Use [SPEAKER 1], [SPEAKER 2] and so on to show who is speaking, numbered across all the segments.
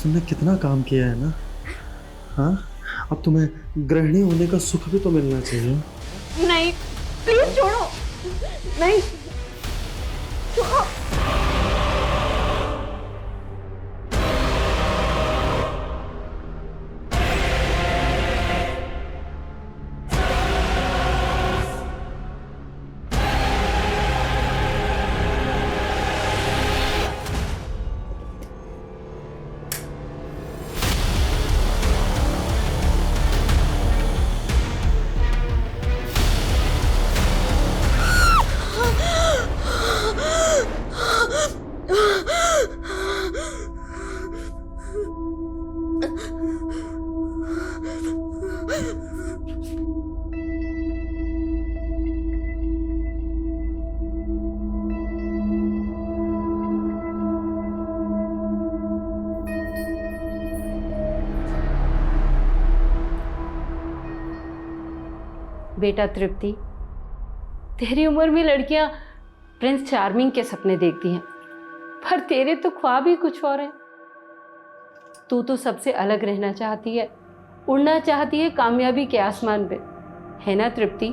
[SPEAKER 1] तुमने कितना काम किया है ना। हाँ, अब तुम्हें गृहिणी होने का सुख भी तो मिलना चाहिए।
[SPEAKER 2] नहीं, प्लीज छोड़ो। नहीं, छोड़ो।
[SPEAKER 3] बेटा तृप्ति, तेरी उम्र में लड़कियां प्रिंस चार्मिंग के सपने देखती हैं, पर तेरे तो ख्वाब ही कुछ और हैं। तू तो सबसे अलग रहना चाहती है, उड़ना चाहती है कामयाबी के आसमान पे, है ना तृप्ति?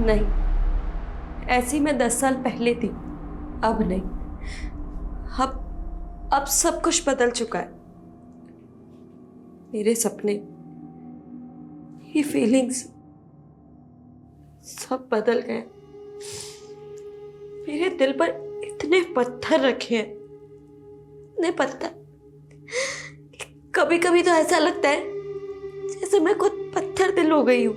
[SPEAKER 2] नहीं, ऐसी मैं 10 साल पहले थी, अब नहीं। अब सब कुछ बदल चुका है। मेरे सपने, ये फीलिंग्स सब बदल गए। मेरे दिल पर इतने पत्थर रखे हैं, इतने पत्थर। कभी कभी तो ऐसा लगता है जैसे मैं खुद पत्थर दिल हो गई हूं।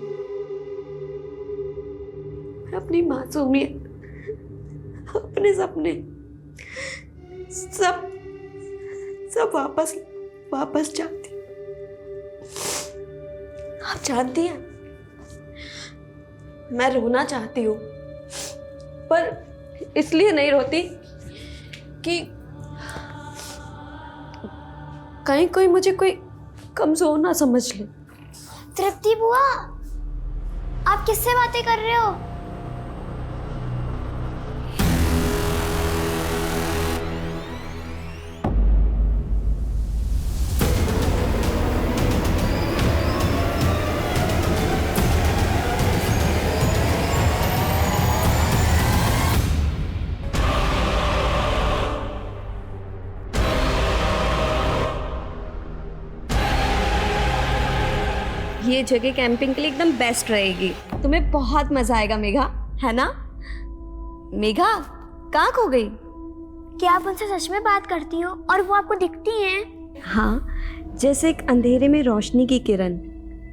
[SPEAKER 2] मैं अपनी मासूमियत, अपने सपने सब वापस चाहती हूं। आप जानती हैं, मैं रोना चाहती हूँ, पर इसलिए नहीं रोती कि कहीं कोई मुझे कोई कमजोर ना समझ ले।
[SPEAKER 4] तृप्ति बुआ, आप किससे बातें कर रहे हो?
[SPEAKER 2] ये जगह कैंपिंग के लिए एकदम बेस्ट रहेगी। तुम्हें बहुत मजा आएगा मेघा, है ना? मेघा कहाँ खो गई?
[SPEAKER 4] क्या आप उनसे सच में बात करती हो और वो आपको दिखती हैं?
[SPEAKER 2] हाँ, जैसे एक अंधेरे में रोशनी की किरण,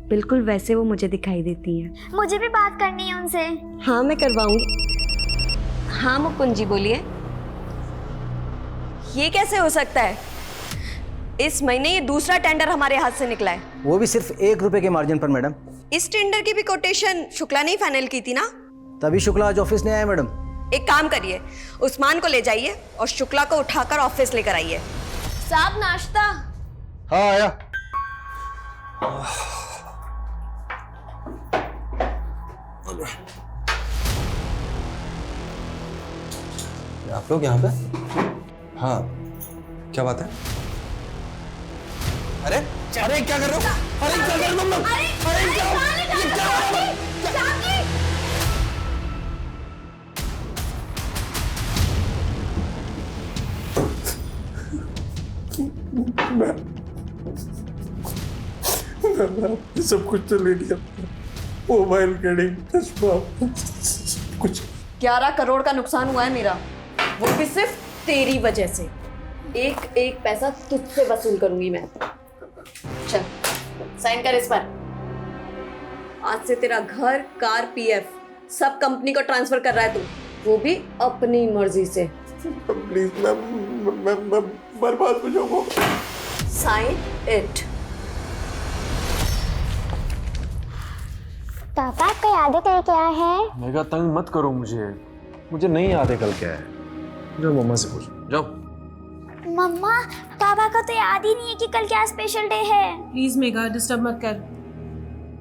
[SPEAKER 2] बिल्कुल वैसे वो मुझे दिखाई देती हैं।
[SPEAKER 4] मुझे भी बात करनी है उनसे।
[SPEAKER 2] हाँ, मैं करवाऊंगी। हाँ मुकुंद जी, बोलिए। ये कैसे हो सकता है? इस महीने ये दूसरा टेंडर हमारे हाथ से निकला है।
[SPEAKER 5] वो भी सिर्फ 1 रुपए के मार्जिन पर मैडम।
[SPEAKER 2] इस टेंडर की भी कोटेशन शुक्ला ने ही फाइनल की थी ना?
[SPEAKER 5] तभी शुक्ला आज ऑफिस नहीं आया मैडम।
[SPEAKER 2] एक काम करिए, उस्मान को ले जाइए और शुक्ला को उठाकर ऑफिस लेकर आइए। साहब नाश्ता।
[SPEAKER 5] हाँ आया।
[SPEAKER 1] आप लोग यहाँ पे? हाँ, क्या बात है? अरे अरे क्या कर रहे हो? अरे क्या कर रहे हो? अरे
[SPEAKER 6] मैं सब कुछ तो ले लिया, मोबाइल घड़ी चश्मा कुछ।
[SPEAKER 2] 11 करोड़ का नुकसान हुआ है मेरा, वो भी सिर्फ तेरी वजह से। एक एक पैसा तुझसे वसूल करूंगी मैं। चल साइन कर इस पर। आज से तेरा घर, कार, पीएफ सब कंपनी को ट्रांसफर कर रहा है तू, वो भी अपनी मर्जी से।
[SPEAKER 6] प्लीज मैं बर्बाद हो जाऊंगा।
[SPEAKER 2] Sign it.
[SPEAKER 4] पापा, आपका यादें कल क्या है?
[SPEAKER 1] मेघा, तंग मत करो मुझे नहीं याद है कल क्या है। जाओ मम्मा से पूछो, जाओ।
[SPEAKER 4] मम्मा, पापा का तो याद ही नहीं है कि कल क्या स्पेशल डे है।
[SPEAKER 7] प्लीज मेघा, डिस्टर्ब मत कर।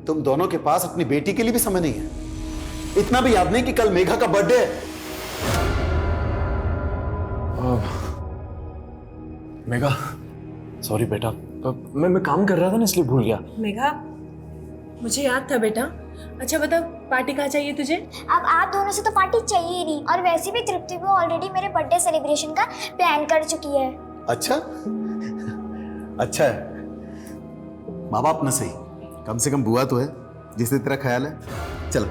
[SPEAKER 6] तुम दोनों के पास अपनी बेटी के लिए भी समय नहीं है। इतना भी याद नहीं कि कल मेघा का बर्थडे है।
[SPEAKER 8] मेघा, सॉरी बेटा, मैं काम कर रहा था ना इसलिए भूल गया।
[SPEAKER 7] मेघा, मुझे याद था बेटा। अच्छा बता, पार्टी कहाँ चाहिए तुझे?
[SPEAKER 4] अब आप दोनों से तो पार्टी चाहिए ही नहीं, और वैसे भी तृप्ति वो ऑलरेडी मेरे बर्थडे सेलिब्रेशन का प्लान कर चुकी है।
[SPEAKER 6] अच्छा अच्छा है, माँ बाप ना सही, कम से कम बुआ तो है जिसने तेरा ख्याल है। चल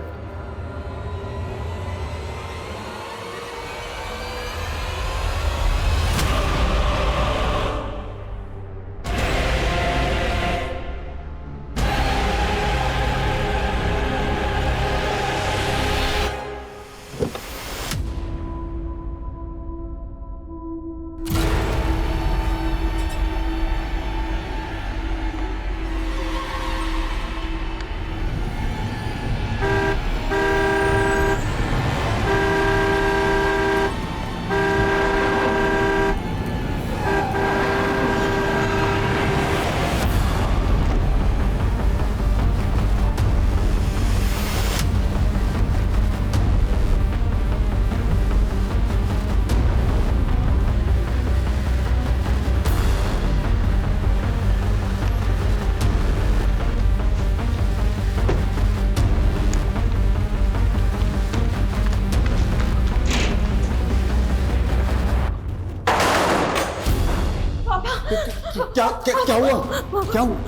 [SPEAKER 6] क्या क्या क्या हुआ?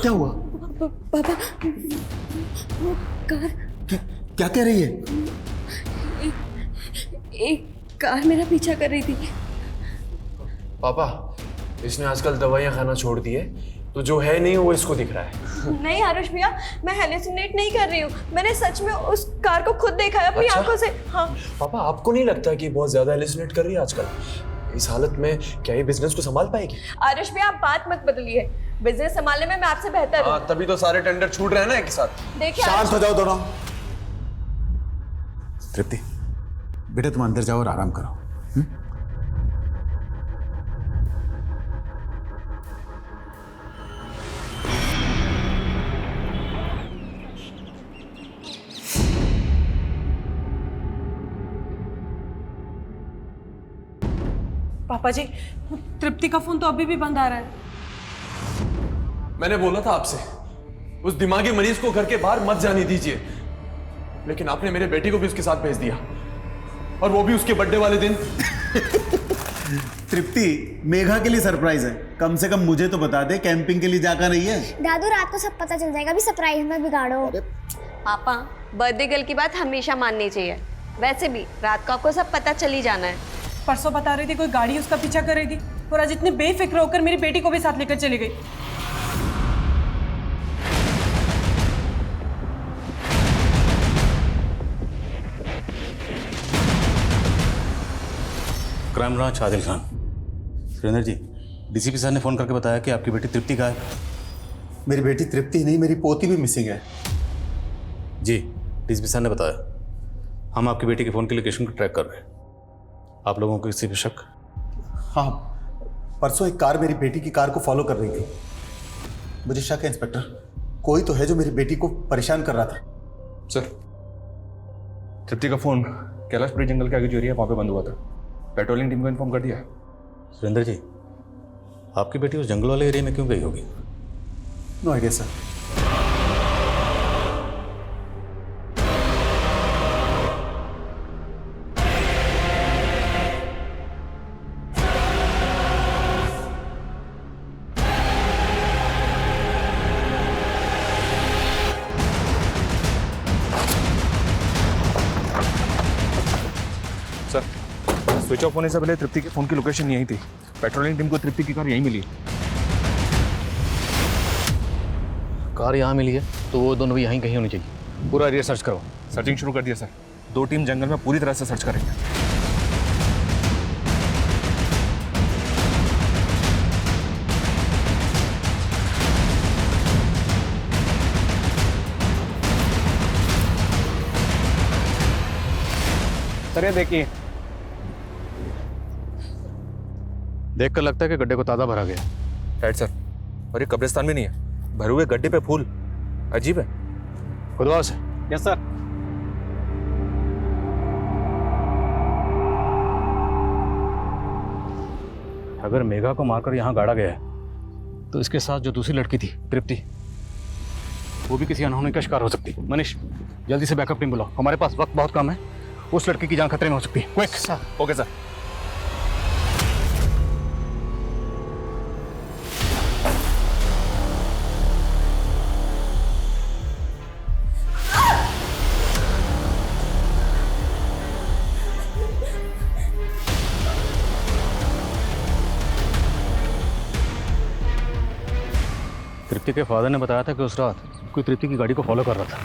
[SPEAKER 6] क्या हुआ?
[SPEAKER 2] पापा, वो कार,
[SPEAKER 6] क्या कह रही है?
[SPEAKER 2] एक कार मेरा पीछा कर रही थी।
[SPEAKER 8] पापा, इसने आजकल दवाइयाँ खाना छोड़ दी है, तो जो है नहीं वो इसको दिख रहा है।
[SPEAKER 2] नहीं आरुष भैया, मैं हेलुसिनेट नहीं कर रही हूँ, मैंने सच में उस कार को खुद देखा है अपनी
[SPEAKER 8] अच्छा?
[SPEAKER 2] आंखों से। हाँ
[SPEAKER 8] पापा, आपको नहीं लगता कि बहुत ज्यादा हेलुसिनेट कर रही है आजकल? इस हालत में क्या ये बिजनेस को संभाल पाएगी?
[SPEAKER 2] आरुष भैया, आप बात मत बदलिए, बिजनेस संभालने में मैं आपसे बेहतर हूँ।
[SPEAKER 8] तभी तो सारे टेंडर छूट रहे हैं ना एक साथ।
[SPEAKER 2] देखिए
[SPEAKER 6] शांत हो जाओ दोनों। तृप्ति बेटा, तुम अंदर जाओ और आराम करो।
[SPEAKER 7] पापा जी, तृप्ति का फोन तो अभी भी बंद आ रहा है।
[SPEAKER 8] मैंने बोला था आपसे, उस दिमागी मरीज को घर के बाहर मत जाने दीजिए, लेकिन आपने मेरे बेटी को भी उसके साथ भेज दिया, और वो भी उसके बर्थडे वाले दिन।
[SPEAKER 6] तृप्ति, मेघा के लिए सरप्राइज है, कम से कम मुझे तो बता दे, कैंपिंग के लिए जाकर नहीं है।
[SPEAKER 4] दादू, रात को सब पता चल जाएगा, अभी सरप्राइज में बिगाड़ो।
[SPEAKER 2] पापा, बर्थडे गर्ल की बात हमेशा माननी चाहिए। वैसे भी रात को आपको सब पता चल ही जाना है।
[SPEAKER 7] परसों बता रही थी कोई गाड़ी उसका पीछा कर रही थी, और आज इतनी बेफिक्र होकर मेरी बेटी को भी साथ लेकर चली गई।
[SPEAKER 9] Crime branch, Adil Khan. Surendra ji, DCP साहब ने फोन करके बताया कि आपकी बेटी तृप्ति गायब है।
[SPEAKER 6] मेरी बेटी तृप्ति नहीं, मेरी पोती भी मिसिंग है।
[SPEAKER 9] जी, डीसीपी साहब ने बताया। हम आपकी बेटी के फोन की लोकेशन को ट्रैक कर रहे हैं। आप लोगों को किसी पे शक?
[SPEAKER 6] हाँ, परसों एक कार मेरी बेटी की कार को फॉलो कर रही थी। मुझे शक है इंस्पेक्टर, कोई तो है जो मेरी बेटी को परेशान कर रहा था।
[SPEAKER 10] सर, तृप्ति का फोन कैलाशपुरी जंगल के आगे जो एरिया वहाँ पे बंद हुआ था, पेट्रोलिंग टीम को इन्फॉर्म कर दिया है।
[SPEAKER 9] सुरेंद्र जी, आपकी बेटी उस जंगल वाले एरिया में क्यों गई होगी?
[SPEAKER 6] No idea sir.
[SPEAKER 10] Sir, switch off होने से पहले तृप्ति के फोन की लोकेशन यही थी। पेट्रोलिंग टीम को तृप्ति की कार यहीं मिली।
[SPEAKER 9] कार यहाँ मिली है तो वो दोनों भी यहीं कहीं होनी चाहिए। पूरा एरिया सर्च करो।
[SPEAKER 10] सर्चिंग शुरू कर दिया सर। 2 टीम जंगल में पूरी तरह से सर्च करेंगे। सर, ये देखिए,
[SPEAKER 9] देखकर लगता है कि गड्ढे को ताज़ा भरा गया।
[SPEAKER 10] Right sir. और ये कब्रिस्तान भी नहीं है, भरे हुए गड्ढे पे फूल, अजीब है।
[SPEAKER 9] खुदवा से।
[SPEAKER 10] Yes sir.
[SPEAKER 9] अगर मेघा को मारकर यहाँ गाड़ा गया है तो इसके साथ जो दूसरी लड़की थी तृप्ति, वो भी किसी अनहोनी का शिकार हो सकती है। मनीष, जल्दी से बैकअप टीम बुलाओ, हमारे पास वक्त बहुत कम है। उस लड़की की जान खतरे में हो सकती है। Quick sir.
[SPEAKER 10] Okay sir.
[SPEAKER 9] Tripti के फादर ने बताया था कि उस रात कोई तृप्ति की गाड़ी को फॉलो कर रहा था।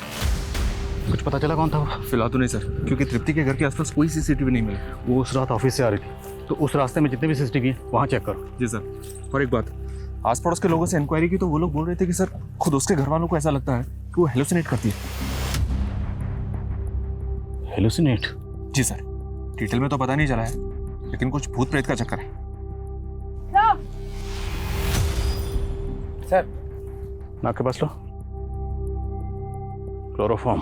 [SPEAKER 9] कुछ पता चला कौन था वो?
[SPEAKER 10] फिलहाल तो नहीं सर, क्योंकि तृप्ति के घर के आसपास कोई सीसीटीवी नहीं मिला।
[SPEAKER 9] वो उस रात ऑफिस से आ रही थी, तो उस रास्ते में जितने भी सीसीटीवी हैं वहाँ चेक करो।
[SPEAKER 10] जी सर। और एक बात, आस पड़ोस के लोगों से इंक्वायरी की तो वो लोग बोल रहे थे कि सर खुद उसके घर वालों को ऐसा लगता है कि वो हेलुसिनेट करती है।
[SPEAKER 9] हेलुसिनेट?
[SPEAKER 10] जी सर, डिटेल में तो पता नहीं चला है, लेकिन कुछ भूत प्रेत का चक्कर है।
[SPEAKER 9] सर, नाक के पास लो। क्लोरोफॉर्म।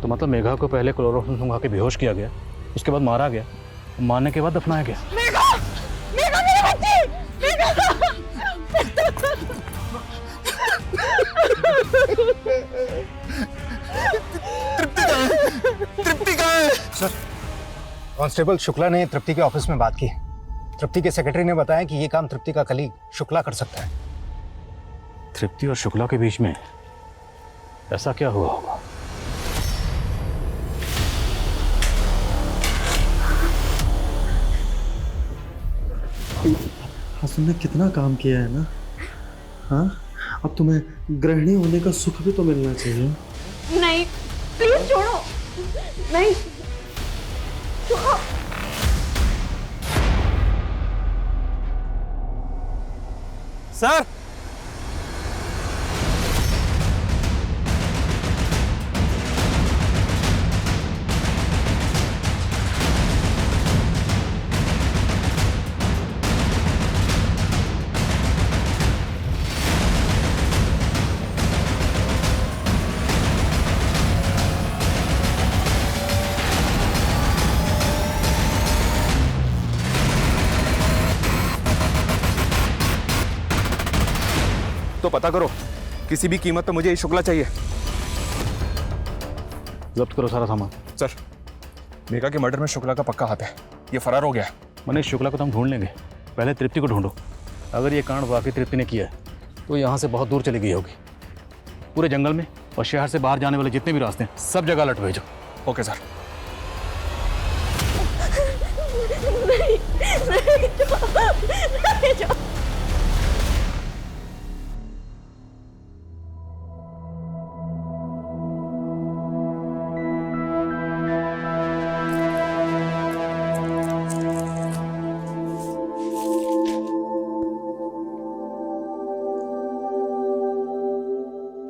[SPEAKER 9] तो मतलब मेघा को पहले क्लोरोफॉर्म सुंघा के बेहोश किया गया, उसके बाद मारा गया, मारने के बाद दफनाया गया।
[SPEAKER 11] मेघा! मेघा मेरी बच्ची! मेघा!
[SPEAKER 10] तृप्ति कहाँ है?
[SPEAKER 5] सर, कांस्टेबल शुक्ला ने तृप्ति के ऑफिस में बात की। तृप्ति के सेक्रेटरी ने बताया कि ये काम तृप्ति का कलीग शुक्ला कर सकता है।
[SPEAKER 9] तृप्ति और शुक्ला के बीच में ऐसा क्या हुआ होगा?
[SPEAKER 1] हसन ने कितना काम किया है ना। हाँ, अब तुम्हें गृहिणी होने का सुख भी तो मिलना चाहिए।
[SPEAKER 2] नहीं, प्लीज छोड़ो। नहीं, छोड़ो।
[SPEAKER 10] सर, तो पता करो, किसी भी कीमत पे मुझे ये शुक्ला चाहिए।
[SPEAKER 9] जब्त करो सारा सामान।
[SPEAKER 10] सर, मेघा के मर्डर में शुक्ला का पक्का हाथ है, ये फरार हो गया।
[SPEAKER 9] मनीष, शुक्ला को तो हम ढूंढ लेंगे, पहले तृप्ति को ढूंढो। अगर ये कांड वाकई तृप्ति ने किया है तो यहाँ से बहुत दूर चली गई होगी। पूरे जंगल में और शहर से बाहर जाने वाले जितने भी रास्ते हैं सब जगह अलर्ट भेजो।
[SPEAKER 10] Okay sir.
[SPEAKER 11] नहीं, नहीं, नहीं, नहीं।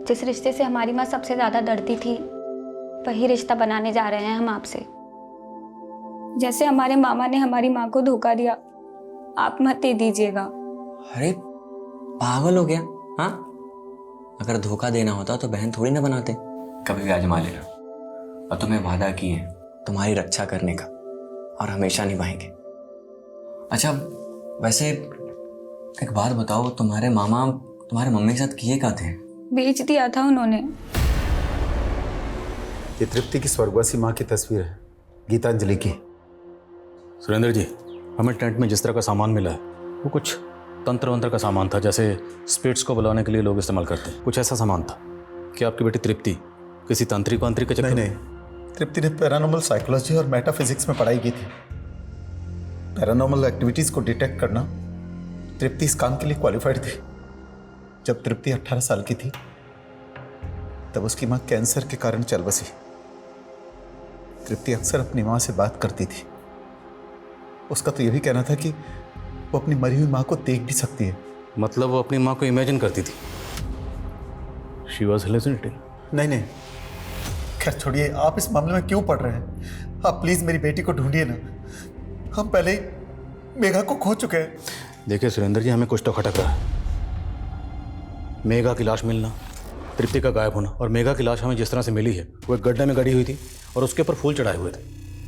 [SPEAKER 4] जिस रिश्ते से हमारी माँ सबसे ज्यादा डरती थी, वही रिश्ता बनाने जा रहे हैं हम आपसे। जैसे हमारे मामा ने हमारी माँ को धोखा दिया, आप मत दे दीजिएगा।
[SPEAKER 12] अरे पागल हो गया? हाँ, अगर धोखा देना होता तो बहन थोड़ी ना बनाते। कभी भी आजमा लेना, और तुम्हें वादा किए हैं तुम्हारी रक्षा करने का, और हमेशा निभाएंगे। अच्छा, वैसे एक बात बताओ, तुम्हारे मामा तुम्हारे मम्मी के साथ किए क्या थे?
[SPEAKER 4] बेच दिया था उन्होंने।
[SPEAKER 6] ये तृप्ति की स्वर्गवासी माँ की तस्वीर है, गीतांजलि की।
[SPEAKER 9] सुरेंद्र जी, हमें टेंट में जिस तरह का सामान मिला है वो कुछ तंत्र वंत्र का सामान था, जैसे स्पिरिट्स को बुलाने के लिए लोग इस्तेमाल करते हैं, कुछ ऐसा सामान था। क्या आपकी बेटी तृप्ति किसी तांत्रिक वांत्रिक के चक्कर?
[SPEAKER 6] नहीं, तृप्ति ने पैरानॉर्मल साइकोलॉजी और मेटाफिजिक्स में पढ़ाई की थी। पैरानॉर्मल एक्टिविटीज को डिटेक्ट करना तृप्ति इस काम के लिए क्वालिफाइड थी। जब तृप्ति 18 साल की थी तब उसकी माँ कैंसर के कारण चल बसी। तृप्ति अक्सर अपनी माँ से बात करती थी। उसका तो यह भी कहना था कि वो अपनी मरी हुई माँ को देख भी सकती है।
[SPEAKER 9] मतलब वो अपनी माँ को इमेजिन करती थी। She was hallucinating.
[SPEAKER 6] नहीं, खैर छोड़िए, आप इस मामले में क्यों पढ़ रहे हैं? आप प्लीज मेरी बेटी को ढूंढिए ना, हम पहले ही मेघा को खो चुके हैं।
[SPEAKER 9] देखिए सुरेंद्र जी, हमें कुछ तो खटक रहा है। मेघा की लाश मिलना, तृप्ति का गायब होना, और मेघा की लाश हमें जिस तरह से मिली है वो एक गड्ढे में गड़ी हुई थी और उसके ऊपर फूल चढ़ाए हुए थे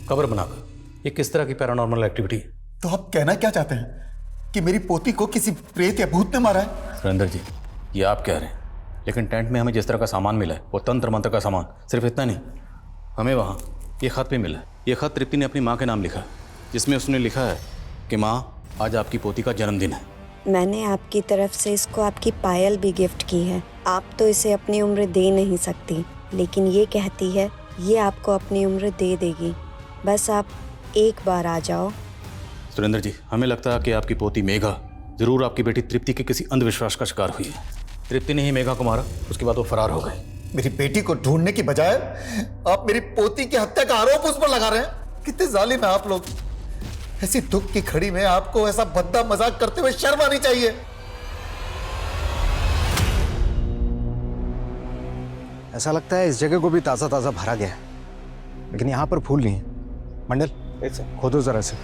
[SPEAKER 9] कब्र बनाकर। ये किस तरह की पैरानॉर्मल एक्टिविटी है?
[SPEAKER 6] तो आप कहना क्या चाहते हैं? कि मेरी पोती को किसी प्रेत या भूत ने मारा है?
[SPEAKER 9] सुरेंद्र जी, ये आप कह रहे हैं, लेकिन टेंट में हमें जिस तरह का सामान मिला है वो तंत्र मंत्र का सामान, सिर्फ इतना नहीं, हमें वहाँ ये खत भी मिला है। ये खत तृप्ति ने अपनी माँ के नाम लिखा है, जिसमें उसने लिखा है कि माँ, आज आपकी पोती का जन्मदिन है।
[SPEAKER 13] मैंने आपकी तरफ से इसको आपकी पायल भी गिफ्ट की है। आप तो इसे अपनी उम्र दे नहीं सकती, लेकिन ये कहती है ये आपको अपनी उम्र दे देगी। बस आप एक बार आ जाओ।
[SPEAKER 9] सुरेंद्र जी, हमें लगता है कि आपकी पोती मेघा जरूर आपकी बेटी तृप्ति के किसी अंधविश्वास का शिकार हुई है। तृप्ति ने ही मेघा को मारा, उसके बाद वो फरार हो गए।
[SPEAKER 6] मेरी बेटी को ढूंढने की बजाय आप मेरी पोती की हत्या का आरोप उस पर लगा रहे हैं। कितने जालिम हैं आप लोग। ऐसी दुख की घड़ी में आपको ऐसा भद्दा मजाक करते हुए शर्म आनी चाहिए।
[SPEAKER 5] ऐसा लगता है इस जगह को भी ताज़ा ताज़ा भरा गया है, लेकिन यहाँ पर फूल नहीं है। मंडल, खोदो जरा से।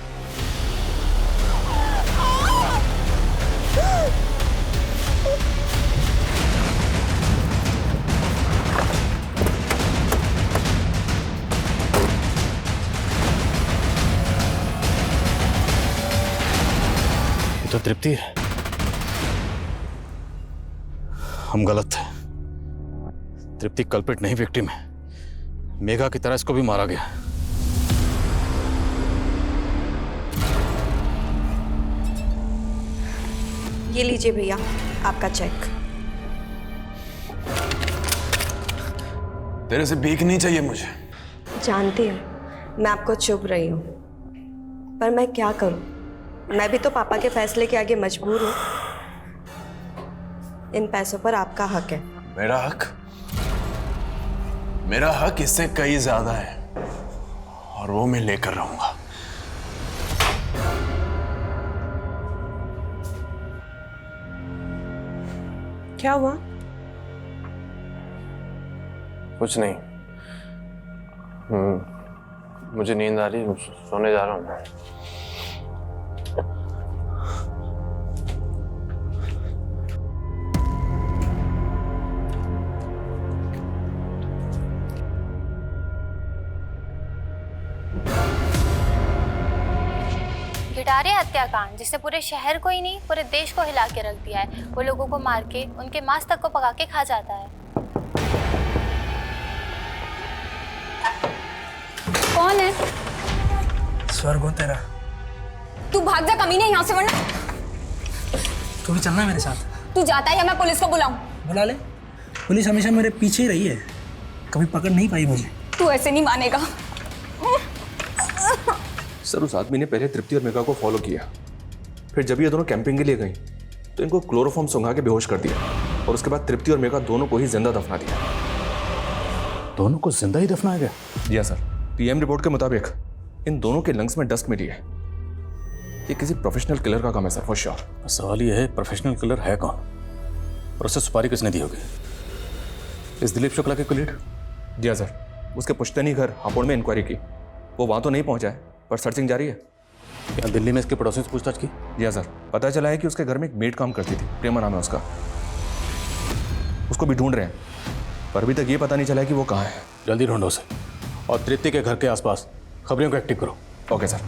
[SPEAKER 9] ये तो तृप्ति है। हम गलत थे। तृप्ति कल्प्रिट नहीं, विक्टिम है। मेघा की तरह इसको भी मारा गया।
[SPEAKER 13] ये लीजिए भैया आपका चेक।
[SPEAKER 8] तेरे से भीख नहीं चाहिए मुझे।
[SPEAKER 13] जानती हूँ मैं आपको चुभ रही हूँ, पर मैं क्या करूँ, मैं भी तो पापा के फैसले के आगे मजबूर हूँ। इन पैसों पर आपका हक है।
[SPEAKER 8] मेरा हक? मेरा हक इससे कई ज्यादा है, और वो मैं लेकर रहूंगा।
[SPEAKER 7] क्या हुआ?
[SPEAKER 8] कुछ नहीं। मुझे नींद आ रही है, सोने जा रहा हूँ।
[SPEAKER 14] गिटारे हत्याकांड, जिसने पूरे शहर को ही नहीं पूरे देश को हिला के रख दिया है। वो लोगों को मार के उनके मांस तक को पका के खा जाता है।
[SPEAKER 4] कौन है?
[SPEAKER 15] स्वर्ग हो तेरा।
[SPEAKER 4] तू भाग जा कमीने यहाँ से, वरना
[SPEAKER 15] तू भी चलना मेरे साथ।
[SPEAKER 4] तू जाता है या मैं पुलिस को बुलाऊं?
[SPEAKER 15] बुला ले। पुलिस हमेशा मेरे पीछे ही रही है, कभी पकड़ नहीं पाई मुझे।
[SPEAKER 4] तू ऐसे नहीं मानेगा।
[SPEAKER 10] सर, उस आदमी ने पहले तृप्ति और मेघा को फॉलो किया, फिर जब ये दोनों कैंपिंग के लिए गई तो इनको क्लोरोफॉर्म सुंघा के बेहोश कर दिया, और उसके बाद तृप्ति और मेघा दोनों को ही जिंदा दफना दिया।
[SPEAKER 9] दोनों को जिंदा ही दफनाया गया?
[SPEAKER 10] जी हाँ सर। पीएम रिपोर्ट के मुताबिक इन दोनों के लंग्स में डस्ट मिली है। ये किसी प्रोफेशनल किलर का काम है सर, फॉर श्योर।
[SPEAKER 9] सवाल यह है, प्रोफेशनल किलर है कौन, और उसे सुपारी किसने दी होगी? इस दिलीप शुक्ला के कुलीग?
[SPEAKER 10] जी हाँ सर। उसके पुश्तैनी घर हापुड़ में इंक्वायरी की, वो वहाँ तो नहीं पहुँचा है, पर सर्चिंग जारी है।
[SPEAKER 9] क्या दिल्ली में इसके पड़ोसियों से पूछताछ की?
[SPEAKER 10] जी हाँ सर। पता चला है कि उसके घर में एक मेड काम करती थी, प्रेमा नाम है उसका। उसको भी ढूंढ रहे हैं, पर अभी तक ये पता नहीं चला है कि वो कहाँ है।
[SPEAKER 9] जल्दी ढूंढो उसे, और तृप्ति के घर के आसपास खबरों को एक्टिव करो।
[SPEAKER 10] Okay sir.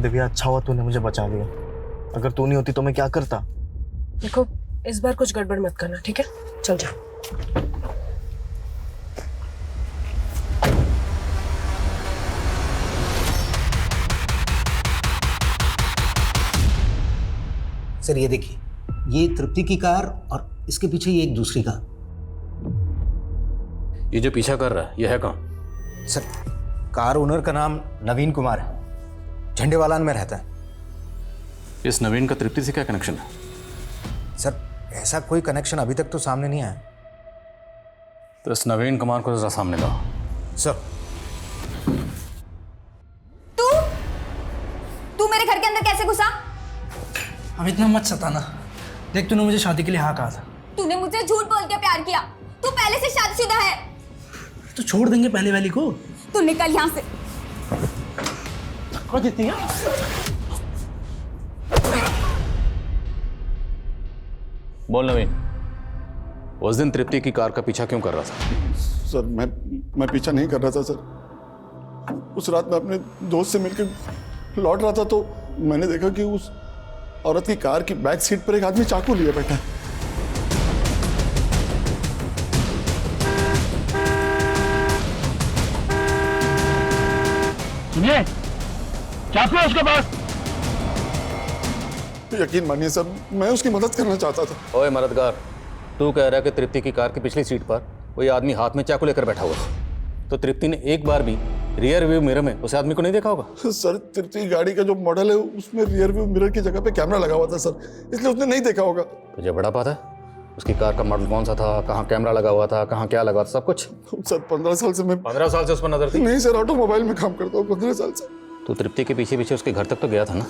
[SPEAKER 1] दिव्या, अच्छा हुआ तूने मुझे बचा लिया। अगर तू नहीं होती तो मैं क्या करता?
[SPEAKER 7] देखो, इस बार कुछ गड़बड़ मत करना, ठीक है? चल जा।
[SPEAKER 5] सर ये देखिए, ये तृप्ति की कार और इसके पीछे ये एक दूसरी कार।
[SPEAKER 9] ये जो पीछा कर रहा है, ये है कौन?
[SPEAKER 5] सर, कार ओनर का नाम नवीन कुमार है, झंडेवालान में रहता है।
[SPEAKER 9] इस नवीन का तृप्ति से क्या कनेक्शन है?
[SPEAKER 5] सर, ऐसा कोई कनेक्शन अभी तक तो सामने नहीं आया।
[SPEAKER 9] तो इस नवीन कुमार को जरा सामने लाओ।
[SPEAKER 5] सर।
[SPEAKER 4] तू मेरे घर के अंदर कैसे घुसा?
[SPEAKER 15] अब इतना मत सताना। देख, तूने मुझे शादी के लिए हाँ कहा था।
[SPEAKER 4] तूने मुझे झूठ बोल के प्यार किया। तू पहले से शादीशुदा है।
[SPEAKER 15] तो छोड़ देंगे पहले वाली को।
[SPEAKER 4] तू निकल यहाँ से।
[SPEAKER 15] कौन जीतती है?
[SPEAKER 9] बोल नवीन, उस दिन तृप्ति की कार का पीछा क्यों कर रहा था?
[SPEAKER 6] सर मैं पीछा नहीं कर रहा था सर। उस रात मैं अपने दोस्त से मिलकर लौट रहा था तो मैंने देखा कि उस औरत की कार की बैक सीट पर एक आदमी चाकू लिए बैठा है।
[SPEAKER 15] सुनिए, चाकू है उसके पास।
[SPEAKER 6] यकीन मानिए सर, मैं उसकी मदद करना चाहता था।
[SPEAKER 9] ओए मददगार, तू कह रहा है कि तृप्ति की कार की पिछली सीट पर कोई आदमी हाथ में चाकू लेकर बैठा हुआ था, तो तृप्ति ने एक बार भी रियर व्यू मिरर में उस आदमी को नहीं देखा होगा?
[SPEAKER 6] सर तृप्ति गाड़ी का जो मॉडल है उसमें रियर व्यू मिरर की जगह पे कैमरा लगा हुआ था सर, इसलिए उसने नहीं देखा होगा।
[SPEAKER 9] तुझे बड़ा पता है उसकी कार का मॉडल कौन सा था, कहाँ कैमरा लगा हुआ था, कहाँ क्या लगा था, सब कुछ?
[SPEAKER 6] सर 15 साल से मैं
[SPEAKER 9] 15 साल से उस पर नजर थी?
[SPEAKER 6] नहीं सर, ऑटोमोबाइल में काम करता हूँ 15 साल से।
[SPEAKER 9] तो तृप्ति के पीछे पीछे उसके घर तक तो गया था ना,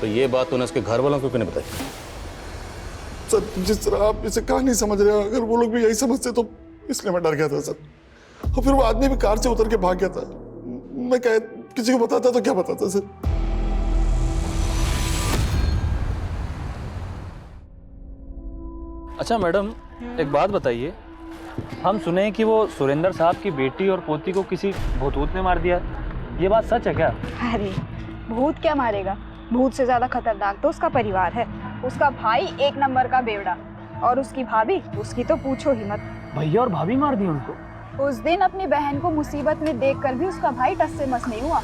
[SPEAKER 9] तो ये बात तूने उसके घर वालों को क्यों नहीं बताई?
[SPEAKER 6] सर जिस तरह आप इसे कहा नहीं समझ रहे, अगर वो लोग भी यही समझते तो इसलिए मैं डर गया था सर। और फिर वो आदमी भी कार से उतर के भाग गया था। मैं क्या किसी को बताता तो क्या बताता सर?
[SPEAKER 16] अच्छा मैडम, एक बात बताइए, हम सुने हैं कि वो सुरेंद्र साहब की बेटी और पोती को किसी भूत ने मार दिया, ये बात सच है क्या?
[SPEAKER 17] अरे भूत क्या मारेगा, भूत से ज्यादा खतरनाक तो उसका परिवार है। उसका भाई एक नंबर का बेवड़ा, और उसकी भाभी, उसकी तो पूछो ही मत।
[SPEAKER 16] भैया और भाभी मार दी उनको?
[SPEAKER 17] उस दिन अपनी बहन को मुसीबत में देखकर भी उसका भाई टस से मस नहीं हुआ।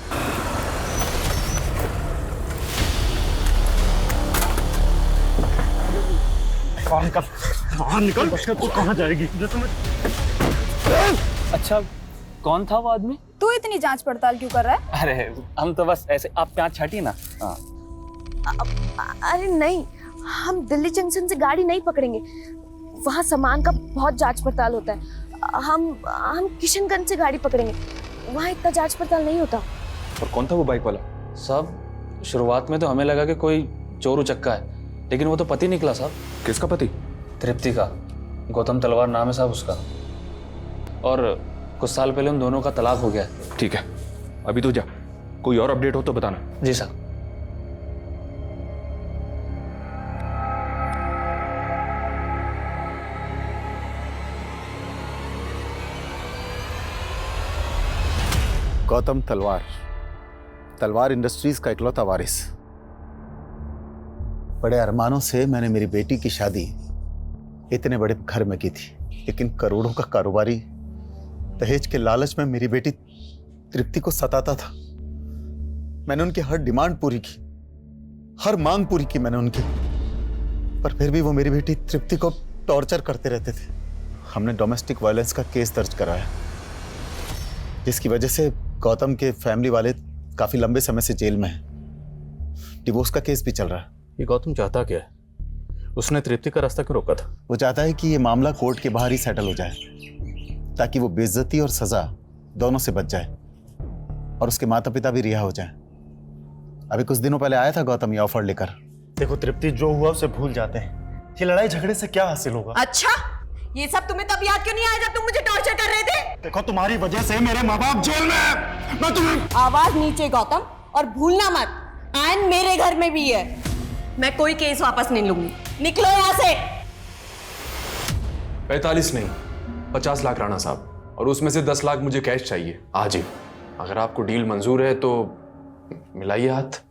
[SPEAKER 15] बाहर निकल, तू कहाँ जाएगी?
[SPEAKER 16] अच्छा, कौन था वो आदमी?
[SPEAKER 17] तू इतनी जांच पड़ताल क्यों कर रहा है?
[SPEAKER 16] अरे हम तो बस ऐसे, आप प्याज छाटिए ना। हाँ।
[SPEAKER 11] अरे नहीं, हम दिल्ली जंक्शन से गाड़ी नहीं पकड़ेंगे, वहाँ सामान का बहुत जांच पड़ताल होता है। हम किशनगंज से गाड़ी पकड़ेंगे, वहाँ इतना जांच पड़ताल नहीं होता।
[SPEAKER 10] और कौन था वो बाइक वाला?
[SPEAKER 16] साहब शुरुआत में तो हमें लगा कि कोई चोर उचक्का है, लेकिन वो तो पति निकला साहब।
[SPEAKER 10] किसका पति?
[SPEAKER 16] तृप्ति का, गौतम तलवार नाम है साहब उसका, और कुछ साल पहले उन दोनों का तलाक हो गया है।
[SPEAKER 10] ठीक है, अभी तो जा, कोई और अपडेट हो तो बताना।
[SPEAKER 16] जी साहब।
[SPEAKER 6] गौतम तलवार इंडस्ट्रीज का इकलौता वारिस। बड़े अरमानों से मैंने मेरी बेटी की शादी इतने बड़े घर में की थी, लेकिन करोड़ों का कारोबारी दहेज के लालच में मेरी बेटी तृप्ति को सताता था। मैंने उनकी हर डिमांड पूरी की, हर मांग पूरी की मैंने उनकी, पर फिर भी वो मेरी बेटी तृप्ति को टॉर्चर करते रहते थे। हमने डोमेस्टिक वायलेंस का केस दर्ज कराया, जिसकी वजह से गौतम के फैमिली वाले काफी लंबे समय से जेल में हैं। डिवोर्स का केस भी चल रहा है।
[SPEAKER 9] ये गौतम चाहता क्या है? उसने तृप्ति का रास्ता क्यों रोका था?
[SPEAKER 6] वो चाहता है कि ये मामला कोर्ट के बाहर ही सेटल हो जाए, ताकि वो बेइज्जती और सजा दोनों से बच जाए और उसके माता पिता भी रिहा हो जाएं। अभी कुछ दिनों पहले आया था गौतम ये ऑफर लेकर।
[SPEAKER 1] देखो तृप्ति, जो हुआ उसे भूल जाते हैं। ये लड़ाई झगड़े से क्या हासिल होगा?
[SPEAKER 2] अच्छा, ये सब तुम्हें तब याद क्यों नहीं आया जब तुम मुझे टॉर्चर कर रहे थे?
[SPEAKER 1] देखो तुम्हारी वजह से मेरे माँ बाप जेल में हैं। मैं तुम्हें
[SPEAKER 2] आवाज नीचे गौतम, और भूलना मत आयन मेरे घर में भी है। मैं कोई केस वापस नहीं लूंगी, निकलो यहाँ से।
[SPEAKER 10] 45 नहीं, 50 लाख राणा साहब, और उसमें से 10 लाख मुझे कैश चाहिए आज ही। अगर आपको डील मंजूर है तो मिलाइए हाथ।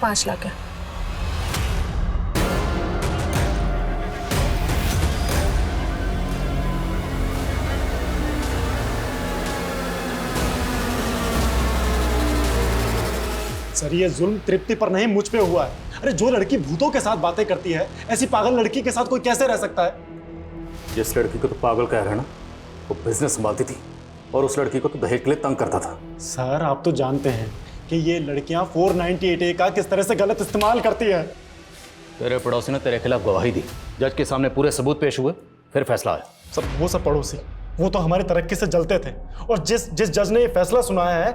[SPEAKER 11] $5 लाख है।
[SPEAKER 1] सर ये जुल्म तृप्ति पर नहीं मुझ पे हुआ है। अरे जो लड़की भूतों के साथ बातें करती है, ऐसी पागल लड़की के साथ कोई कैसे रह सकता है?
[SPEAKER 9] जिस लड़की को तो पागल कह रहे हैं ना, वो बिजनेस संभालती थी और उस लड़की को तो दहेज के लिए तंग करता था।
[SPEAKER 1] सर आप तो जानते हैं कि ये लड़कियां 498A का किस तरह से गलत इस्तेमाल करती है।
[SPEAKER 9] तेरे पड़ोसी ने तेरे खिलाफ गवाही दी, जज के सामने पूरे सबूत पेश हुए, फिर फैसला आया।
[SPEAKER 1] वो सब पड़ोसी, वो तो हमारी तरक्की से जलते थे, और जिस जज ने ये फैसला सुनाया है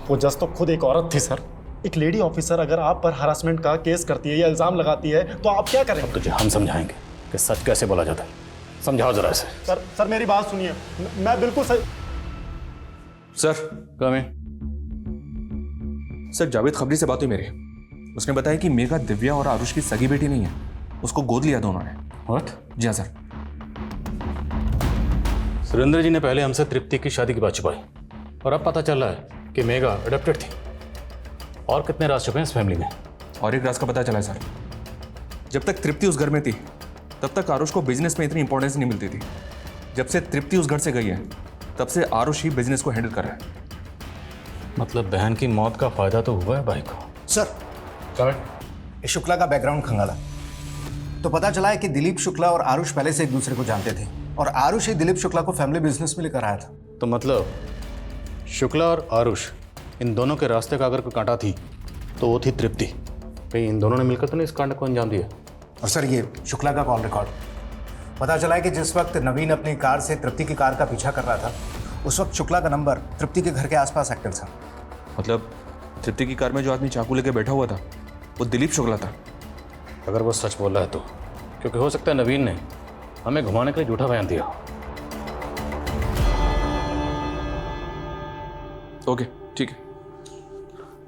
[SPEAKER 1] वो जज तो खुद एक औरत थी। सर एक लेडी ऑफिसर अगर आप पर हरासमेंट का केस करती है या इल्जाम लगाती है तो आप क्या करेंगे?
[SPEAKER 9] अब तुझे हम समझाएंगे कि सच कैसे बोला जाता है। समझाओ जरा इसे।
[SPEAKER 1] सर मेरी बात सुनिए, मैं बिल्कुल सही।
[SPEAKER 10] सर
[SPEAKER 9] कम
[SPEAKER 10] सर, जावेद खबरी से बात हुई मेरी। उसने बताया कि मेघा दिव्या और आरुष की सगी बेटी नहीं है, उसको गोद लिया था उन्होंने।
[SPEAKER 9] व्हाट?
[SPEAKER 10] जी हाँ सर।
[SPEAKER 9] सुरेंद्र जी ने पहले हमसे तृप्ति की शादी की बात छुपाई और अब पता चल रहा है कि मेघा अडॉप्टेड थी। और कितने राज छुपे हैं इस फैमिली में?
[SPEAKER 10] और एक राज का पता चला है सर। जब तक तृप्ति उस घर में थी तब तक आरुष को बिजनेस में इतनी इंपॉर्टेंस नहीं मिलती थी। जब से तृप्ति उस घर से गई है तब से आरुष ही बिजनेस को हैंडल कर रहा है।
[SPEAKER 9] मतलब बहन की मौत का फायदा तो हुआ है भाई को।
[SPEAKER 5] सर इस शुक्ला का बैकग्राउंड खंगाला तो पता चला है कि दिलीप शुक्ला और आरुष पहले से एक दूसरे को जानते थे और आरुष ही दिलीप शुक्ला को फैमिली बिजनेस में लेकर आया था।
[SPEAKER 9] तो मतलब शुक्ला और आरुष इन दोनों के रास्ते का अगर कोई कांटा थी तो वो थी तृप्ति। कहीं इन दोनों ने मिलकर तो नहीं इस कांड को अंजाम दिया?
[SPEAKER 5] और सर ये शुक्ला का कॉल रिकॉर्ड पता चला है कि जिस वक्त नवीन अपनी कार से तृप्ति की कार का पीछा कर रहा था उस वक्त शुक्ला का नंबर तृप्ति के घर के आसपास एक्टिव था।
[SPEAKER 10] मतलब तृप्ति की कार में जो आदमी चाकू लेके बैठा हुआ था वो दिलीप शुक्ला था।
[SPEAKER 9] अगर वो सच बोल रहा है तो, क्योंकि हो सकता है नवीन ने हमें घुमाने के लिए झूठा बयान दिया।
[SPEAKER 10] ओके ठीक है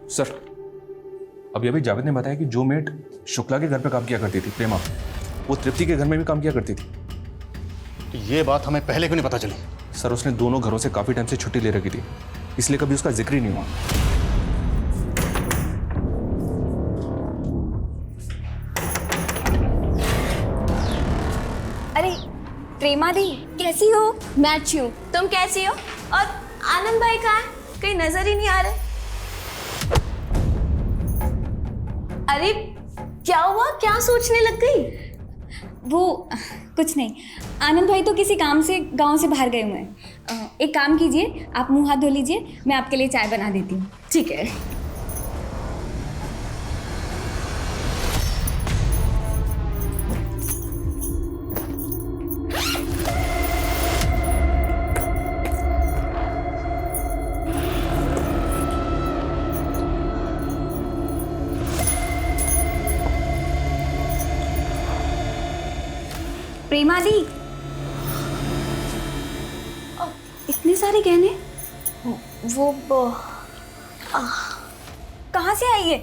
[SPEAKER 10] सर। अभी अभी जावेद ने बताया कि जो मेट शुक्ला के घर पे काम किया करती थी प्रेमा, वो तृप्ति के घर में भी काम किया करती थी।
[SPEAKER 9] तो ये बात हमें पहले क्यों नहीं पता चली?
[SPEAKER 10] सर उसने दोनों घरों से काफी टाइम से छुट्टी ले रखी थी, इसलिए कभी उसका जिक्र ही नहीं हुआ।
[SPEAKER 11] अरे प्रेमा दी कैसी हो? मैं अच्छी हूँ, तुम कैसी हो? और आनंद भाई कहाँ है? कहीं नजर ही नहीं आ रहे। अरे क्या हुआ, क्या सोचने लग गई?
[SPEAKER 4] वो कुछ नहीं, आनंद भाई तो किसी काम से गांव से बाहर गए हुए हैं। एक काम कीजिए, आप मुंह हाथ धो लीजिए, मैं आपके लिए चाय बना देती हूँ।
[SPEAKER 11] ठीक है।
[SPEAKER 4] प्रेमा दी, इतने सारे गहने
[SPEAKER 11] वो
[SPEAKER 4] कहाँ से आई है?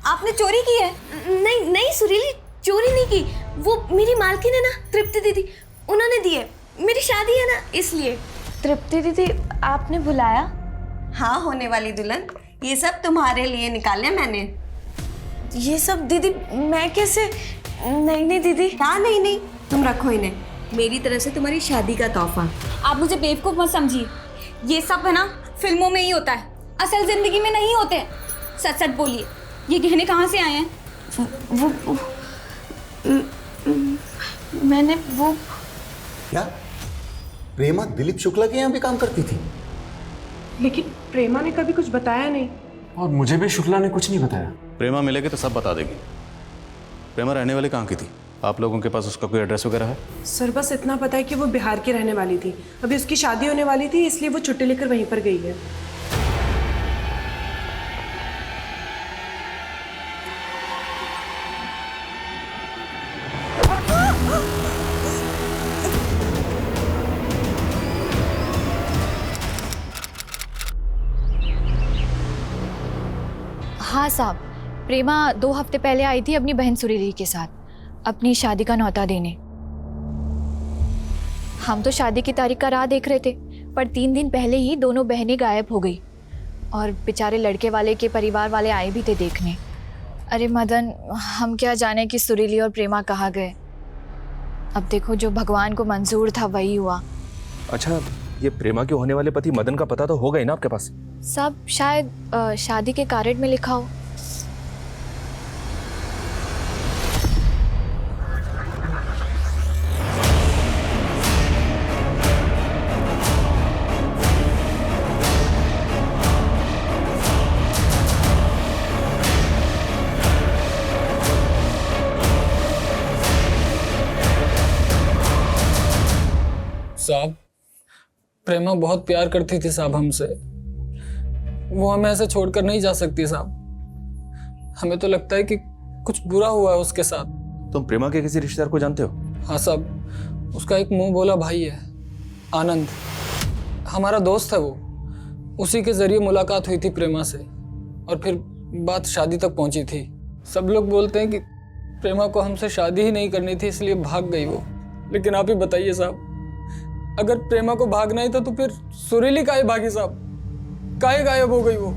[SPEAKER 4] आपने चोरी की है?
[SPEAKER 11] नहीं नहीं सुरीली, चोरी नहीं की। वो मेरी मालकिन है ना तृप्ति दीदी, उन्होंने दिए। मेरी शादी है ना इसलिए। तृप्ति दीदी आपने बुलाया?
[SPEAKER 2] हाँ होने वाली दुल्हन, ये सब तुम्हारे लिए निकाले मैंने।
[SPEAKER 11] ये सब दीदी मैं कैसे? नहीं नहीं दीदी।
[SPEAKER 2] हाँ नहीं, तुम रखो इन्हें, मेरी तरफ से तुम्हारी शादी का तोहफा।
[SPEAKER 4] आप मुझे बेवकूफ मत समझिए, ये सब है ना फिल्मों में ही होता है, असल जिंदगी में नहीं होते। सच सच बोलिए, ये गहने कहाँ से आए हैं?
[SPEAKER 11] वो मैंने वो
[SPEAKER 6] क्या प्रेमा दिलीप शुक्ला के यहाँ भी काम करती थी?
[SPEAKER 7] लेकिन प्रेमा ने कभी कुछ बताया नहीं।
[SPEAKER 8] और मुझे भी शुक्ला ने कुछ नहीं बताया।
[SPEAKER 9] प्रेमा मिलेगी तो सब बता देगी। प्रेमा रहने वाली कहाँ की थी? आप लोगों के पास उसका कोई एड्रेस वगैरह है?
[SPEAKER 7] सर बस इतना पता है कि वो बिहार की रहने वाली थी। अभी उसकी शादी होने वाली थी, इसलिए वो छुट्टी लेकर वहीं पर गई है।
[SPEAKER 14] हाँ साहब, प्रेमा 2 हफ्ते पहले आई थी अपनी बहन सुरीली के साथ अपनी शादी का न्योता देने। हम तो शादी की तारीख का राह देख रहे थे, पर 3 दिन पहले ही दोनों बहनें गायब हो गई और बेचारे लड़के वाले के परिवार वाले आए भी थे देखने। अरे मदन, हम क्या जाने कि सुरीली और प्रेमा कहाँ गए। अब देखो, जो भगवान को मंजूर था वही हुआ।
[SPEAKER 10] अच्छा, ये प्रेमा के होने वाले पति मदन का पता तो होगा ही ना आपके पास?
[SPEAKER 14] सब शायद शादी के कार्ड में लिखा हो।
[SPEAKER 18] साहब, प्रेमा बहुत प्यार करती थी साहब हमसे। वो हमें ऐसे छोड़कर नहीं जा सकती साहब। हमें तो लगता है कि कुछ बुरा हुआ है उसके साथ।
[SPEAKER 10] तुम प्रेमा के किसी रिश्तेदार को जानते हो?
[SPEAKER 18] हाँ साहब, उसका एक मुंह बोला भाई है, आनंद। हमारा दोस्त है वो। उसी के जरिए मुलाकात हुई थी प्रेमा से और फिर बात शादी तक पहुंची थी। सब लोग बोलते हैं कि प्रेमा को हमसे शादी ही नहीं करनी थी, इसलिए भाग गई वो। लेकिन आप ही बताइए साहब, अगर प्रेमा को भागना ही था तो फिर सुरीली काहे भागी साहब? काहे गायब हो गई वो?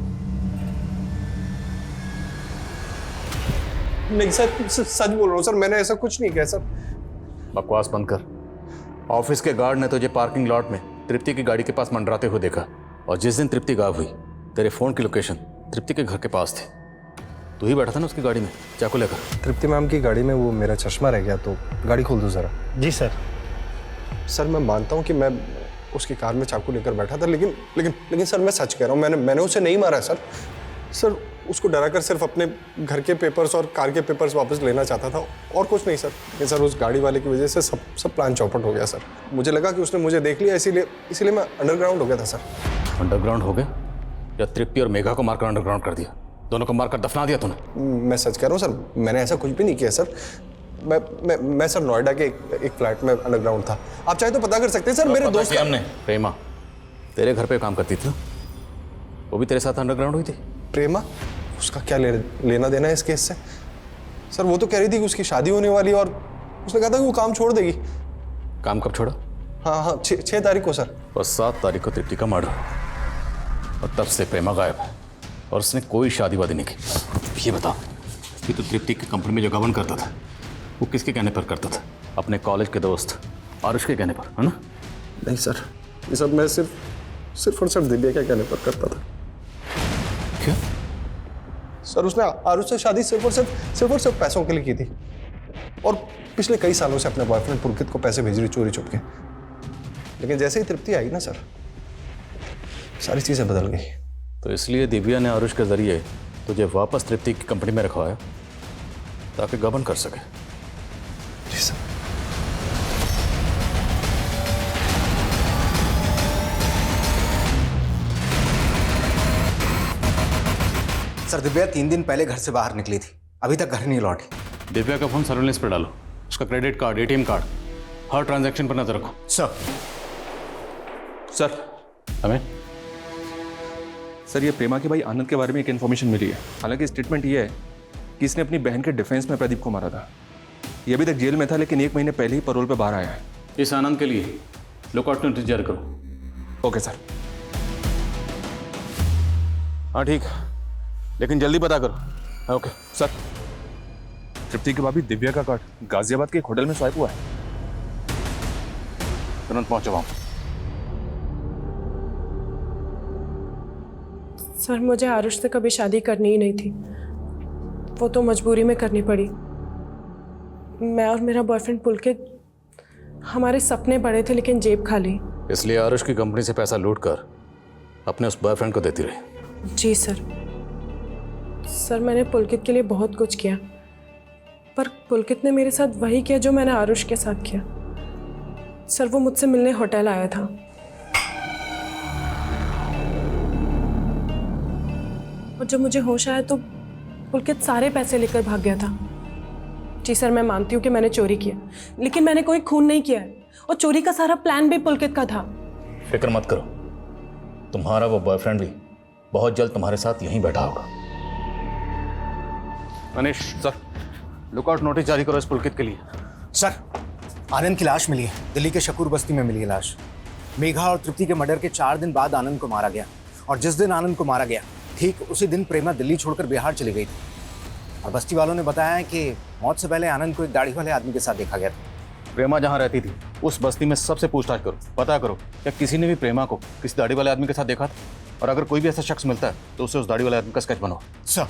[SPEAKER 19] नहीं सर, सच बोल रहा हूँ सर, मैंने ऐसा कुछ नहीं किया सर।
[SPEAKER 9] बकवास बंद कर। ऑफिस के गार्ड ने तुझे पार्किंग लॉट में तृप्ति की गाड़ी के पास मंडराते हुए देखा, और जिस दिन तृप्ति गायब हुई तेरे फोन की लोकेशन तृप्ति के घर के पास थी। तू ही बैठा था ना उसकी गाड़ी में चाकू लेकर?
[SPEAKER 19] तृप्ति मैम की गाड़ी में वो मेरा चश्मा रह गया, तो गाड़ी खोल दो जरा।
[SPEAKER 1] जी सर।
[SPEAKER 19] सर मैं मानता हूँ कि मैं उसकी कार में चाकू लेकर बैठा था, लेकिन सर मैं सच कह रहा हूँ, मैंने उसे नहीं मारा सर। सर उसको डराकर सिर्फ अपने घर के पेपर्स और कार के पेपर्स वापस लेना चाहता था, और कुछ नहीं सर। लेकिन सर उस गाड़ी वाले की वजह से सब प्लान चौपट हो गया सर। मुझे लगा कि उसने मुझे देख लिया, इसीलिए मैं अंडरग्राउंड हो गया था सर। अंडरग्राउंड हो गया या तृप्ति और मेघा को मारकर अंडरग्राउंड कर दिया? दोनों को मारकर दफना दिया तूने? मैं सच कह रहा हूँ सर, मैंने ऐसा कुछ भी नहीं किया सर। मैं सर नोएडा के एक फ्लैट में अंडरग्राउंड था। आप चाहे तो पता कर सकते हैं सर। मेरे दोस्त
[SPEAKER 9] हमने प्रेमा तेरे घर पे काम करती थी, वो भी तेरे साथ अंडरग्राउंड हुई थी?
[SPEAKER 19] प्रेमा? उसका क्या लेना देना है इस केस से? सर वो तो कह रही थी कि उसकी शादी होने वाली, और उसने कहा था कि वो काम छोड़ देगी।
[SPEAKER 9] काम कब छोड़ा?
[SPEAKER 19] हाँ 6 तारीख को सर।
[SPEAKER 9] और 7 तारीख को तृप्ति का मर्डर, और तब से प्रेमा गायब है और उसने कोई शादी वादी नहीं की। ये बता कि तू तृप्ति की कंपनी में जो गबन करता था वो किसके कहने पर करता था? अपने कॉलेज के दोस्त आरुष के कहने पर, है ना?
[SPEAKER 19] नहीं सर, ये सब मैं सिर्फ और सिर्फ दिव्या के कहने पर करता था।
[SPEAKER 9] क्या
[SPEAKER 19] सर? उसने आरुष से शादी सिर्फ और सिर्फ पैसों के लिए की थी, और पिछले कई सालों से अपने बॉयफ्रेंड पुलकित को पैसे भेज रही चोरी छुप के। लेकिन जैसे ही तृप्ति आई ना सर, सारी चीजें बदल गई।
[SPEAKER 9] तो इसलिए दिव्या ने आरुष के जरिए तुझे वापस तृप्ति की कंपनी में रखवाया ताकि गबन कर सके।
[SPEAKER 19] जी सर।
[SPEAKER 5] सर दिव्या 3 दिन पहले घर से बाहर निकली थी, अभी तक घर नहीं लौटी।
[SPEAKER 9] दिव्या का फोन सर्वेलेंस पर डालो, उसका क्रेडिट कार्ड, एटीएम कार्ड, हर ट्रांजैक्शन पर नजर रखो।
[SPEAKER 10] सर
[SPEAKER 9] हमें
[SPEAKER 10] सर ये प्रेमा के भाई आनंद के बारे में एक इन्फॉर्मेशन मिली है। हालांकि स्टेटमेंट ये है कि इसने अपनी बहन के डिफेंस में प्रदीप को मारा था। ये अभी तक जेल में था, लेकिन 1 महीने पहले ही पैरोल पे बाहर आया है।
[SPEAKER 9] इस आनंद के लिए लुकआउट नोटिस जारी करो।
[SPEAKER 10] Okay sir.
[SPEAKER 9] हाँ ठीक, लेकिन जल्दी पता करो। Okay
[SPEAKER 10] sir. तृप्ति की भाभी दिव्या का कार्ड गाजियाबाद के एक होटल में स्वाइप हुआ है।
[SPEAKER 9] तुरंत पहुंचो वहां।
[SPEAKER 7] सर मुझे आरुष से कभी शादी करनी ही नहीं थी, वो तो मजबूरी में करनी पड़ी। मैं और मेरा बॉयफ्रेंड पुलकित, हमारे सपने बड़े थे लेकिन जेब खाली।
[SPEAKER 9] इसलिए आरुष की कंपनी से पैसा लूट कर अपने उस बॉयफ्रेंड को देती रही?
[SPEAKER 7] जी सर। सर मैंने पुलकित के लिए बहुत कुछ किया, पर पुलकित ने मेरे साथ वही किया जो मैंने आरुष के साथ किया। सर वो मुझसे मिलने होटल आया था, और जब मुझे होश आया तो पुलकित सारे पैसे लेकर भाग गया था। जी सर, मैं मानती हूँ कि मैंने चोरी किया, लेकिन मैंने कोई खून नहीं किया है, और चोरी का सारा प्लान भी पुलकित का था।
[SPEAKER 9] फिक्र मत करो, तुम्हारा वो बॉयफ्रेंड भी बहुत जल्द तुम्हारे साथ यहीं बैठा होगा। मनीष सर, लुकआउट नोटिस जारी करो इस पुलकित के लिए।
[SPEAKER 5] सर आनंद की लाश मिली है, दिल्ली के शकूर बस्ती में मिली है लाश। मेघा और तृप्ति के मर्डर के 4 दिन बाद आनंद को मारा गया, और जिस दिन आनंद को मारा गया ठीक उसी दिन प्रेमा दिल्ली छोड़कर बिहार चली गई थी। और बस्ती वालों ने बताया है कि मौत से पहले आनंद को एक दाढ़ी वाले आदमी के साथ देखा गया था।
[SPEAKER 9] प्रेमा जहाँ रहती थी उस बस्ती में सबसे पूछताछ करो, पता करो क्या किसी ने भी प्रेमा को किसी दाढ़ी वाले आदमी के साथ देखा था, और अगर कोई भी ऐसा शख्स मिलता है तो उसे उस दाढ़ी वाले आदमी का स्केच बनाओ।
[SPEAKER 5] सर।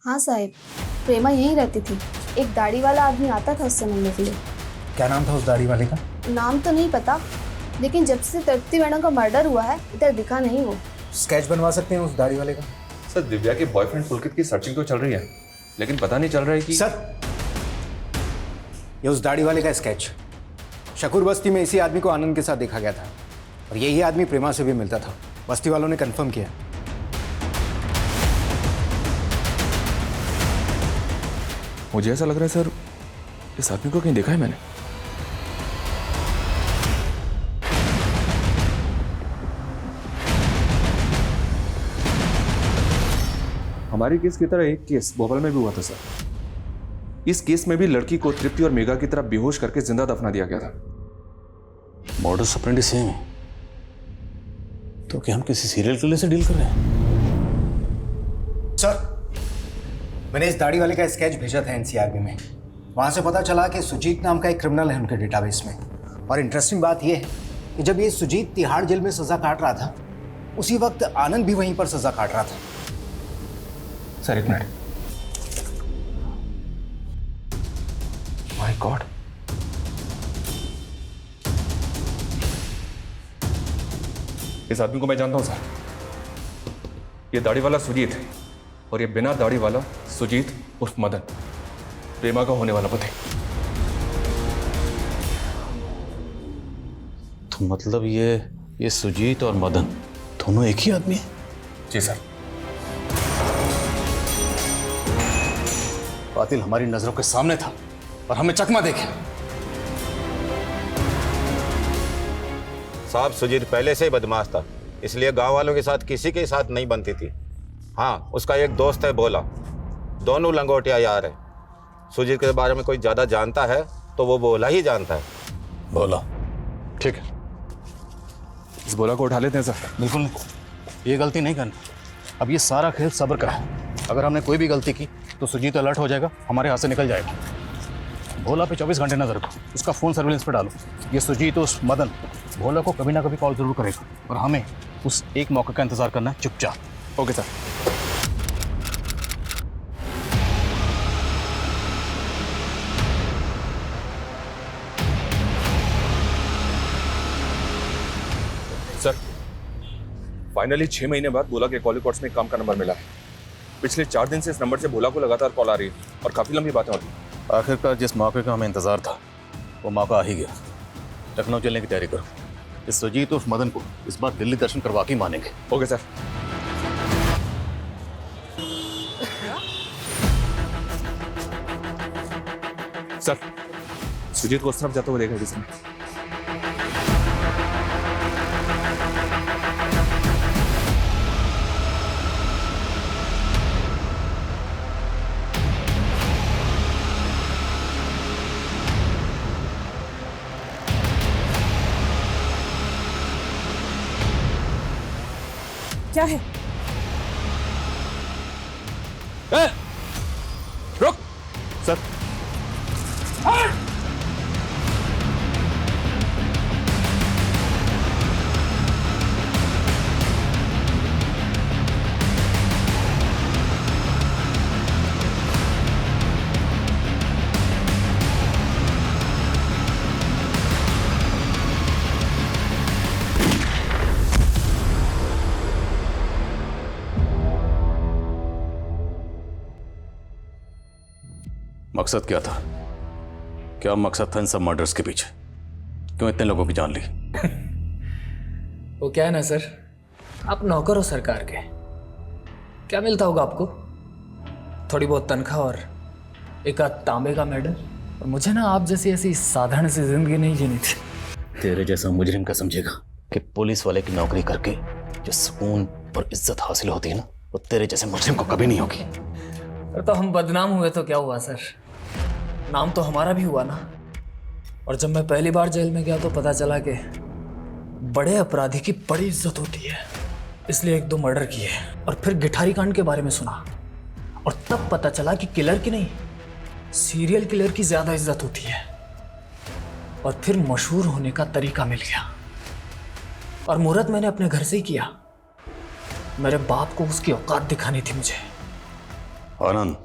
[SPEAKER 11] हाँ साहब, प्रेमा यहीं रहती थी। एक दाढ़ी वाला आदमी आता था उससे मिलने के लिए।
[SPEAKER 5] क्या नाम था उस दाढ़ी वाले का?
[SPEAKER 11] नाम तो नहीं पता, लेकिन जब से तृप्ति मैडम का मर्डर हुआ है इधर दिखा नहीं वो।
[SPEAKER 5] स्केच बनवा सकते हैं उस दाढ़ी वाले का?
[SPEAKER 10] सर दिव्या के बॉयफ्रेंड पुलकित की सर्चिंग तो चल रही है, लेकिन पता नहीं चल रहा है कि
[SPEAKER 5] सर ये उस दाढ़ी वाले का स्केच। शकूर बस्ती में इसी आदमी को आनंद के साथ देखा गया था, और यही आदमी प्रेमा से भी मिलता था। बस्ती वालों ने कंफर्म किया।
[SPEAKER 10] मुझे ऐसा लग रहा है सर, इस आदमी को कहीं देखा है मैंने। हमारे केस की तरह एक केस भोपाल में भी हुआ था सर। इस केस में भी लड़की को तृप्ति और मेघा की तरह बेहोश करके जिंदा दफना दिया गया था।
[SPEAKER 9] मॉडस ऑपरेंडी सेम है। तो क्या हम किसी सीरियल किलर से डील कर रहे हैं?
[SPEAKER 5] सर, मैंने इस दाढ़ी वाले का स्केच भेजा था एनसीआरबी में। वहां से पता चला कि सुजीत नाम का एक क्रिमिनल है उनके डेटाबेस में। और इंटरेस्टिंग बात यह है कि जब ये सुजीत तिहाड़ जेल में सजा काट रहा था, उसी वक्त आनंद भी वहीं पर सजा काट रहा था।
[SPEAKER 10] सर एक मिनट। माय गॉड, इस आदमी को मैं जानता हूं सर। ये दाढ़ी वाला सुजीत है और ये बिना दाढ़ी वाला सुजीत उर्फ मदन, प्रेमा का होने वाला पति।
[SPEAKER 9] तो मतलब ये सुजीत और मदन दोनों एक ही आदमी है?
[SPEAKER 10] जी सर।
[SPEAKER 9] कातिल हमारी नजरों के सामने था और हमें चकमा देखे।
[SPEAKER 20] साहब, सुजीत पहले से ही बदमाश था, इसलिए गांव वालों के साथ किसी के साथ नहीं बनती थी। हाँ, उसका एक दोस्त है भोला, दोनों लंगोटिया यार है। सुजीत के बारे में कोई ज्यादा जानता है तो वो भोला ही जानता है।
[SPEAKER 9] भोला, ठीक है।
[SPEAKER 10] इस भोला को उठा लेते हैं सर।
[SPEAKER 9] बिल्कुल नहीं, ये गलती नहीं करनी। अब ये सारा खेल सब्र का है। अगर हमने कोई भी गलती की तो सुजीत अलर्ट हो जाएगा, हमारे हाथ से निकल जाएगा। भोला पे 24 घंटे नजर रखो, उसका फोन सर्विलेंस पे डालो। ये सुजीत उस मदन भोला को कभी ना कभी कॉल जरूर करेगा और हमें उस एक मौके का इंतजार करना है चुपचाप।
[SPEAKER 10] Okay sir. सर, फाइनली 6 महीने बाद भोला के कॉल रिकॉर्ड्स में काम का नंबर मिला है। पिछले 4 दिन से इस नंबर से भोला को लगातार कॉल आ रही है और काफी लंबी बातें होती हैं।
[SPEAKER 9] आखिरकार जिस मौके का हमें इंतजार था वो मौका आ ही गया। लखनऊ चलने की तैयारी करो। इस सुजीत उर्फ मदन को इस बार दिल्ली दर्शन करवा के मानेंगे।
[SPEAKER 10] Okay sir. सर, सुजीत को उस तरफ जाते हुए देखा किसी ने।
[SPEAKER 7] क्या है?
[SPEAKER 10] रुक सर।
[SPEAKER 9] मकसद क्या था? क्या मकसद था इन सब मर्डर्स के पीछे? क्यों इतने लोगों की जान ली?
[SPEAKER 18] वो क्या है ना सर, आप नौकर हो सरकार के। क्या मिलता होगा आपको? थोड़ी बहुत तनख्वाह और एक आध तांबे का मेडल। और मुझे ना आप जैसी ऐसी साधारण सी जिंदगी नहीं जीनी थी।
[SPEAKER 9] तेरे जैसा मुजरिम का समझेगा कि पुलिस वाले की नौकरी करके जो सुकून और इज्जत हासिल होती है ना, वो तेरे जैसे मुजरिम को कभी नहीं होगी।
[SPEAKER 18] तो हम बदनाम हुए तो क्या हुआ सर, नाम तो हमारा भी हुआ ना। और जब मैं पहली बार जेल में गया तो पता चला कि बड़े अपराधी की बड़ी इज्जत होती है, इसलिए 1-2 मर्डर किए। और फिर गिठारी कांड के बारे में सुना और तब पता चला कि किलर की नहीं, सीरियल किलर की ज्यादा इज्जत होती है। और फिर मशहूर होने का तरीका मिल गया और मुहूर्त मैंने अपने घर से ही किया। मेरे बाप को उसकी औकात दिखानी थी मुझे।
[SPEAKER 9] आनंद,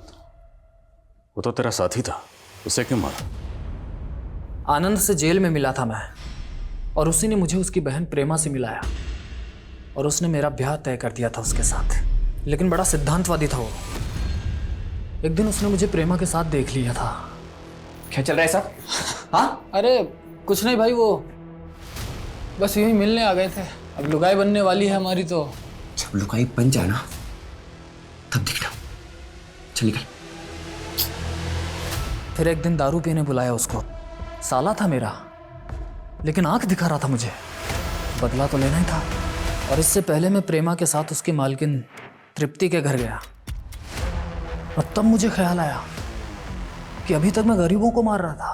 [SPEAKER 9] वो तो तेरा साथी था, उसे क्यों मारा?
[SPEAKER 18] आनंद से जेल में मिला था मैं, और उसी ने मुझे उसकी बहन प्रेमा से मिलाया और उसने मेरा ब्याह तय कर दिया था उसके साथ। लेकिन बड़ा सिद्धांतवादी था वो। एक दिन उसने मुझे प्रेमा के साथ देख लिया था।
[SPEAKER 12] क्या चल रहा है साहब? हाँ?
[SPEAKER 18] अरे कुछ नहीं भाई, वो बस यूं ही मिलने आ गए थे। अब लुगाई बनने वाली है हमारी तो।
[SPEAKER 12] जब लुगाई बन जाए ना तब दिखना। चल निकल।
[SPEAKER 18] फिर एक दिन दारू पीने बुलाया उसको। साला था मेरा, लेकिन आंख दिखा रहा था मुझे। बदला तो लेना ही था। और इससे पहले मैं प्रेमा के साथ उसकी मालकिन तृप्ति के घर गया, और तब मुझे ख्याल आया कि अभी तक मैं गरीबों को मार रहा था,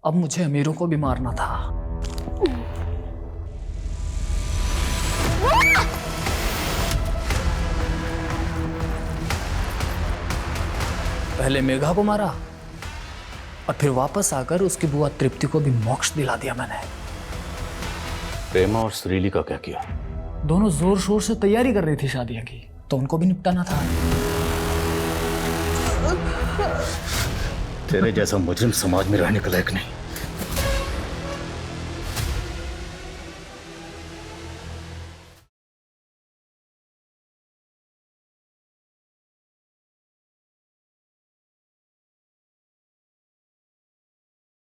[SPEAKER 18] अब मुझे अमीरों को भी मारना था। पहले मेघा को मारा और फिर वापस आकर उसकी बुआ तृप्ति को भी मोक्ष दिला दिया मैंने।
[SPEAKER 9] प्रेमा और श्रीली का क्या किया?
[SPEAKER 18] दोनों जोर शोर से तैयारी कर रही थी शादियां की, तो उनको भी निपटाना था।
[SPEAKER 9] तेरे जैसा मुजरिम समाज में रहने के लायक नहीं।